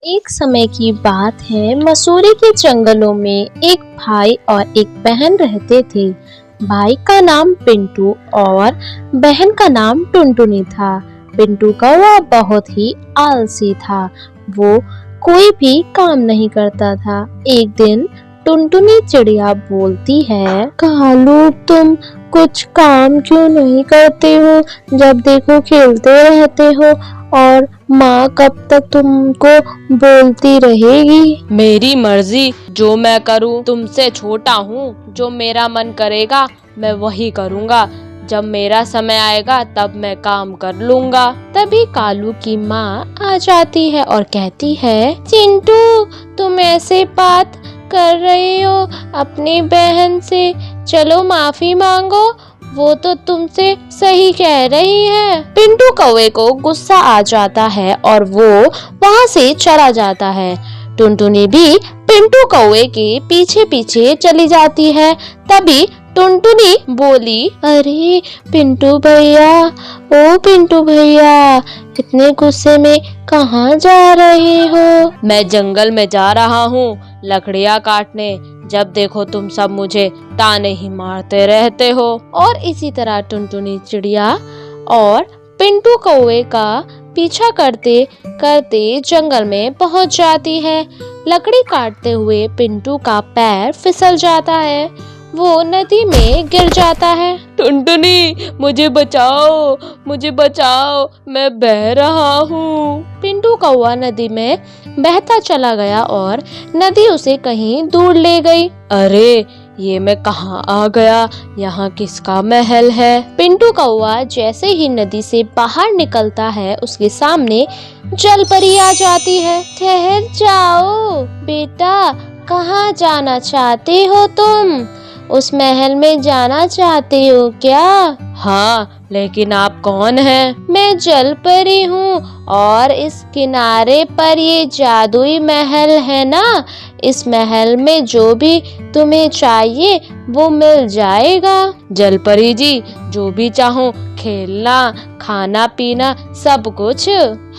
एक समय की बात है। मसूरी के जंगलों में एक भाई और एक बहन रहते थे। भाई का नाम पिंटू और बहन का नाम टुनटुनी था। पिंटू का वह बहुत ही आलसी था। वो कोई भी काम नहीं करता था। एक दिन टुनटुनी चिड़िया बोलती है, कालू तुम कुछ काम क्यों नहीं करते हो? जब देखो खेलते रहते हो और माँ कब तक तुमको बोलती रहेगी। मेरी मर्जी, जो मैं करूं। तुमसे छोटा हूं, जो मेरा मन करेगा मैं वही करूंगा। जब मेरा समय आएगा तब मैं काम कर लूंगा। तभी कालू की माँ आ जाती है और कहती है, चिंटू तुम ऐसे बात कर रहे हो अपनी बहन से, चलो माफी मांगो, वो तो तुमसे सही कह रही है। पिंटू कौवे को गुस्सा आ जाता है और वो वहाँ से चला जाता है। टुनटुनी भी पिंटू कौवे के पीछे पीछे चली जाती है। तभी टुनटुनी बोली, अरे पिंटू भैया, ओ पिंटू भैया, इतने गुस्से में कहाँ जा रहे हो? मैं जंगल में जा रहा हूँ लकड़ियाँ काटने। जब देखो तुम सब मुझे ताने ही मारते रहते हो। और इसी तरह टुनटुनी चिड़िया और पिंटू कौवे का पीछा करते करते जंगल में पहुंच जाती है। लकड़ी काटते हुए पिंटू का पैर फिसल जाता है। वो नदी में गिर जाता है। टुनटुनी मुझे बचाओ, मुझे बचाओ, मैं बह रहा हूँ। पिंटू कौवा नदी में बहता चला गया और नदी उसे कहीं दूर ले गई। अरे ये मैं कहाँ आ गया? यहाँ किसका महल है? पिंटू कौवा जैसे ही नदी से बाहर निकलता है, उसके सामने जलपरी आ जाती है। ठहर जाओ बेटा, कहाँ जाना चाहते हो तुम? उस महल में जाना चाहते हो क्या? हाँ, लेकिन आप कौन हैं? मैं जलपरी हूँ और इस किनारे पर ये जादुई महल है ना, इस महल में जो भी तुम्हें चाहिए वो मिल जाएगा। जलपरी जी, जो भी चाहो, खेलना, खाना पीना, सब कुछ।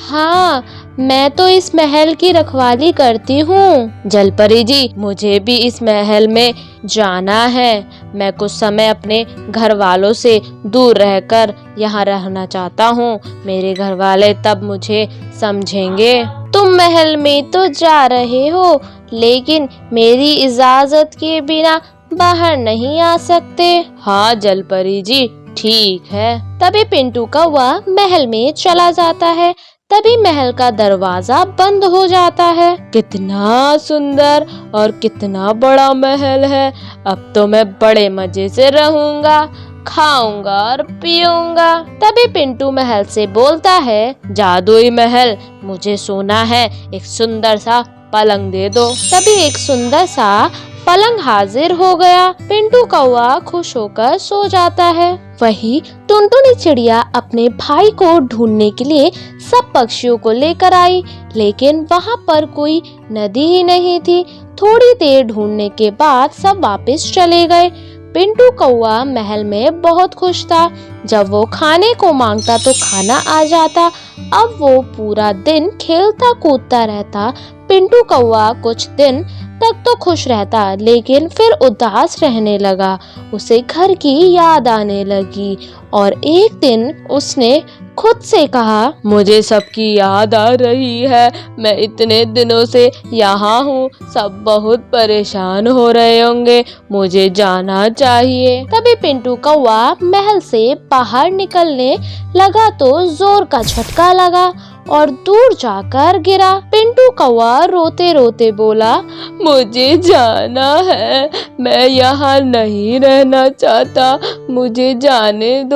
हाँ, मैं तो इस महल की रखवाली करती हूँ। जलपरी जी, मुझे भी इस महल में जाना है। मैं कुछ समय अपने घर वालों से दूर रहकर यहाँ रहना चाहता हूँ। मेरे घर वाले तब मुझे समझेंगे। तुम महल में तो जा रहे हो, लेकिन मेरी इजाजत के बिना बाहर नहीं आ सकते। हाँ जलपरी जी, ठीक है। तभी पिंटू कौवा महल में चला जाता है। तभी महल का दरवाजा बंद हो जाता है। कितना सुंदर और कितना बड़ा महल है। अब तो मैं बड़े मजे से रहूंगा, खाऊंगा और पीऊंगा। तभी पिंटू महल से बोलता है, जादुई महल, मुझे सोना है, एक सुंदर सा पलंग दे दो। तभी एक सुंदर सा पलंग हाजिर हो गया। पिंटू कौवा खुश होकर सो जाता है। वही टुनटुनी चिड़िया अपने भाई को ढूंढने के लिए सब पक्षियों को लेकर आई, लेकिन वहाँ पर कोई नदी ही नहीं थी। थोड़ी देर ढूंढने के बाद सब वापस चले गए। पिंटू कौवा महल में बहुत खुश था। जब वो खाने को मांगता तो खाना आ जाता। अब वो पूरा दिन खेलता कूदता रहता। पिंटू कौवा कुछ दिन तक तो खुश रहता, लेकिन फिर उदास रहने लगा। उसे घर की याद आने लगी और एक दिन उसने खुद से कहा, मुझे सबकी याद आ रही है। मैं इतने दिनों से यहाँ हूँ, सब बहुत परेशान हो रहे होंगे, मुझे जाना चाहिए। तभी पिंटू कौवा महल से बाहर निकलने लगा तो जोर का झटका लगा और दूर जाकर गिरा। पिंटू कौवा रोते रोते बोला, मुझे जाना है, मैं यहाँ नहीं रहना चाहता, मुझे जाने दो।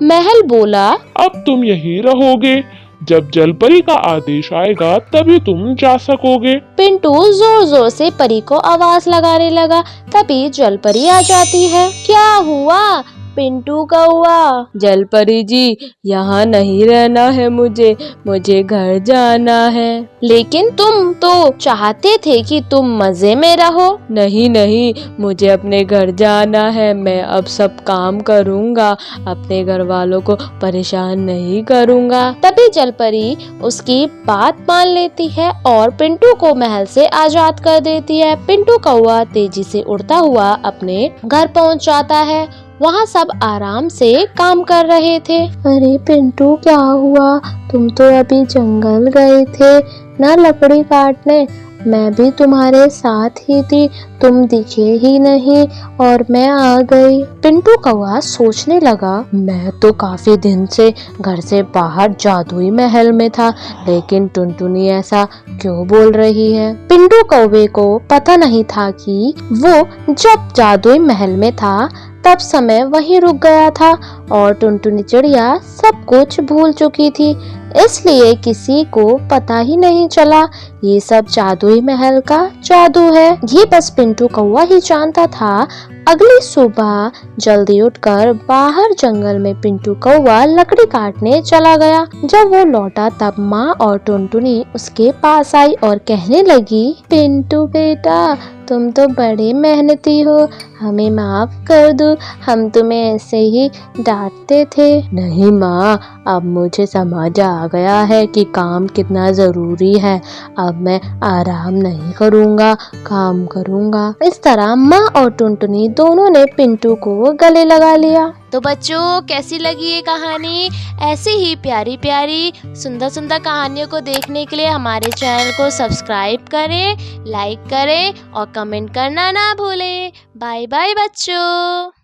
महल बोला, अब तुम यहीं रहोगे, जब जलपरी का आदेश आएगा तभी तुम जा सकोगे। पिंटू जोर जोर से परी को आवाज लगाने लगा। तभी जलपरी आ जाती है। क्या हुआ? पिंटू कौआ। जलपरी जी, यहाँ नहीं रहना है मुझे घर जाना है। लेकिन तुम तो चाहते थे कि तुम मजे में रहो। नहीं, मुझे अपने घर जाना है। मैं अब सब काम करूँगा, अपने घर वालों को परेशान नहीं करूँगा। तभी जलपरी उसकी बात मान लेती है और पिंटू को महल से आजाद कर देती है। पिंटू कौआ तेजी से उड़ता हुआ अपने घर पहुंच जाता है। वहाँ सब आराम से काम कर रहे थे। अरे पिंटू, क्या हुआ? तुम तो अभी जंगल गए थे ना लकड़ी काटने। मैं भी तुम्हारे साथ ही थी, तुम दिखे ही नहीं और मैं आ गई। पिंटू कौआ सोचने लगा, मैं तो काफी दिन से घर से बाहर जादुई महल में था, लेकिन टुनटुनी ऐसा क्यों बोल रही है? पिंटू कौवे को पता नहीं था कि वो जब जादुई महल में था तब समय वहीं रुक गया था और टुनटुनी चिड़िया सब कुछ भूल चुकी थी, इसलिए किसी को पता ही नहीं चला ये सब जादुई महल का जादू है। ये बस पिंटू कौआ ही जानता था। अगली सुबह जल्दी उठकर बाहर जंगल में पिंटू कौआ लकड़ी काटने चला गया। जब वो लौटा तब माँ और टुनटुनी उसके पास आई और कहने लगी, पिंटू बेटा, तुम तो बड़े मेहनती हो, हमें माफ कर दो, हम तुम्हें ऐसे ही डांटते थे। नहीं माँ, अब मुझे समझ आ गया है कि काम कितना जरूरी है। अब मैं आराम नहीं करूँगा, काम करूँगा। इस तरह माँ और टुनटुनी दोनों ने पिंटू को गले लगा लिया। तो बच्चों, कैसी लगी ये कहानी? ऐसी ही प्यारी प्यारी सुंदर सुंदर कहानियों को देखने के लिए हमारे चैनल को सब्सक्राइब करें, लाइक करें और कमेंट करना ना भूलें। बाय बाय बच्चों।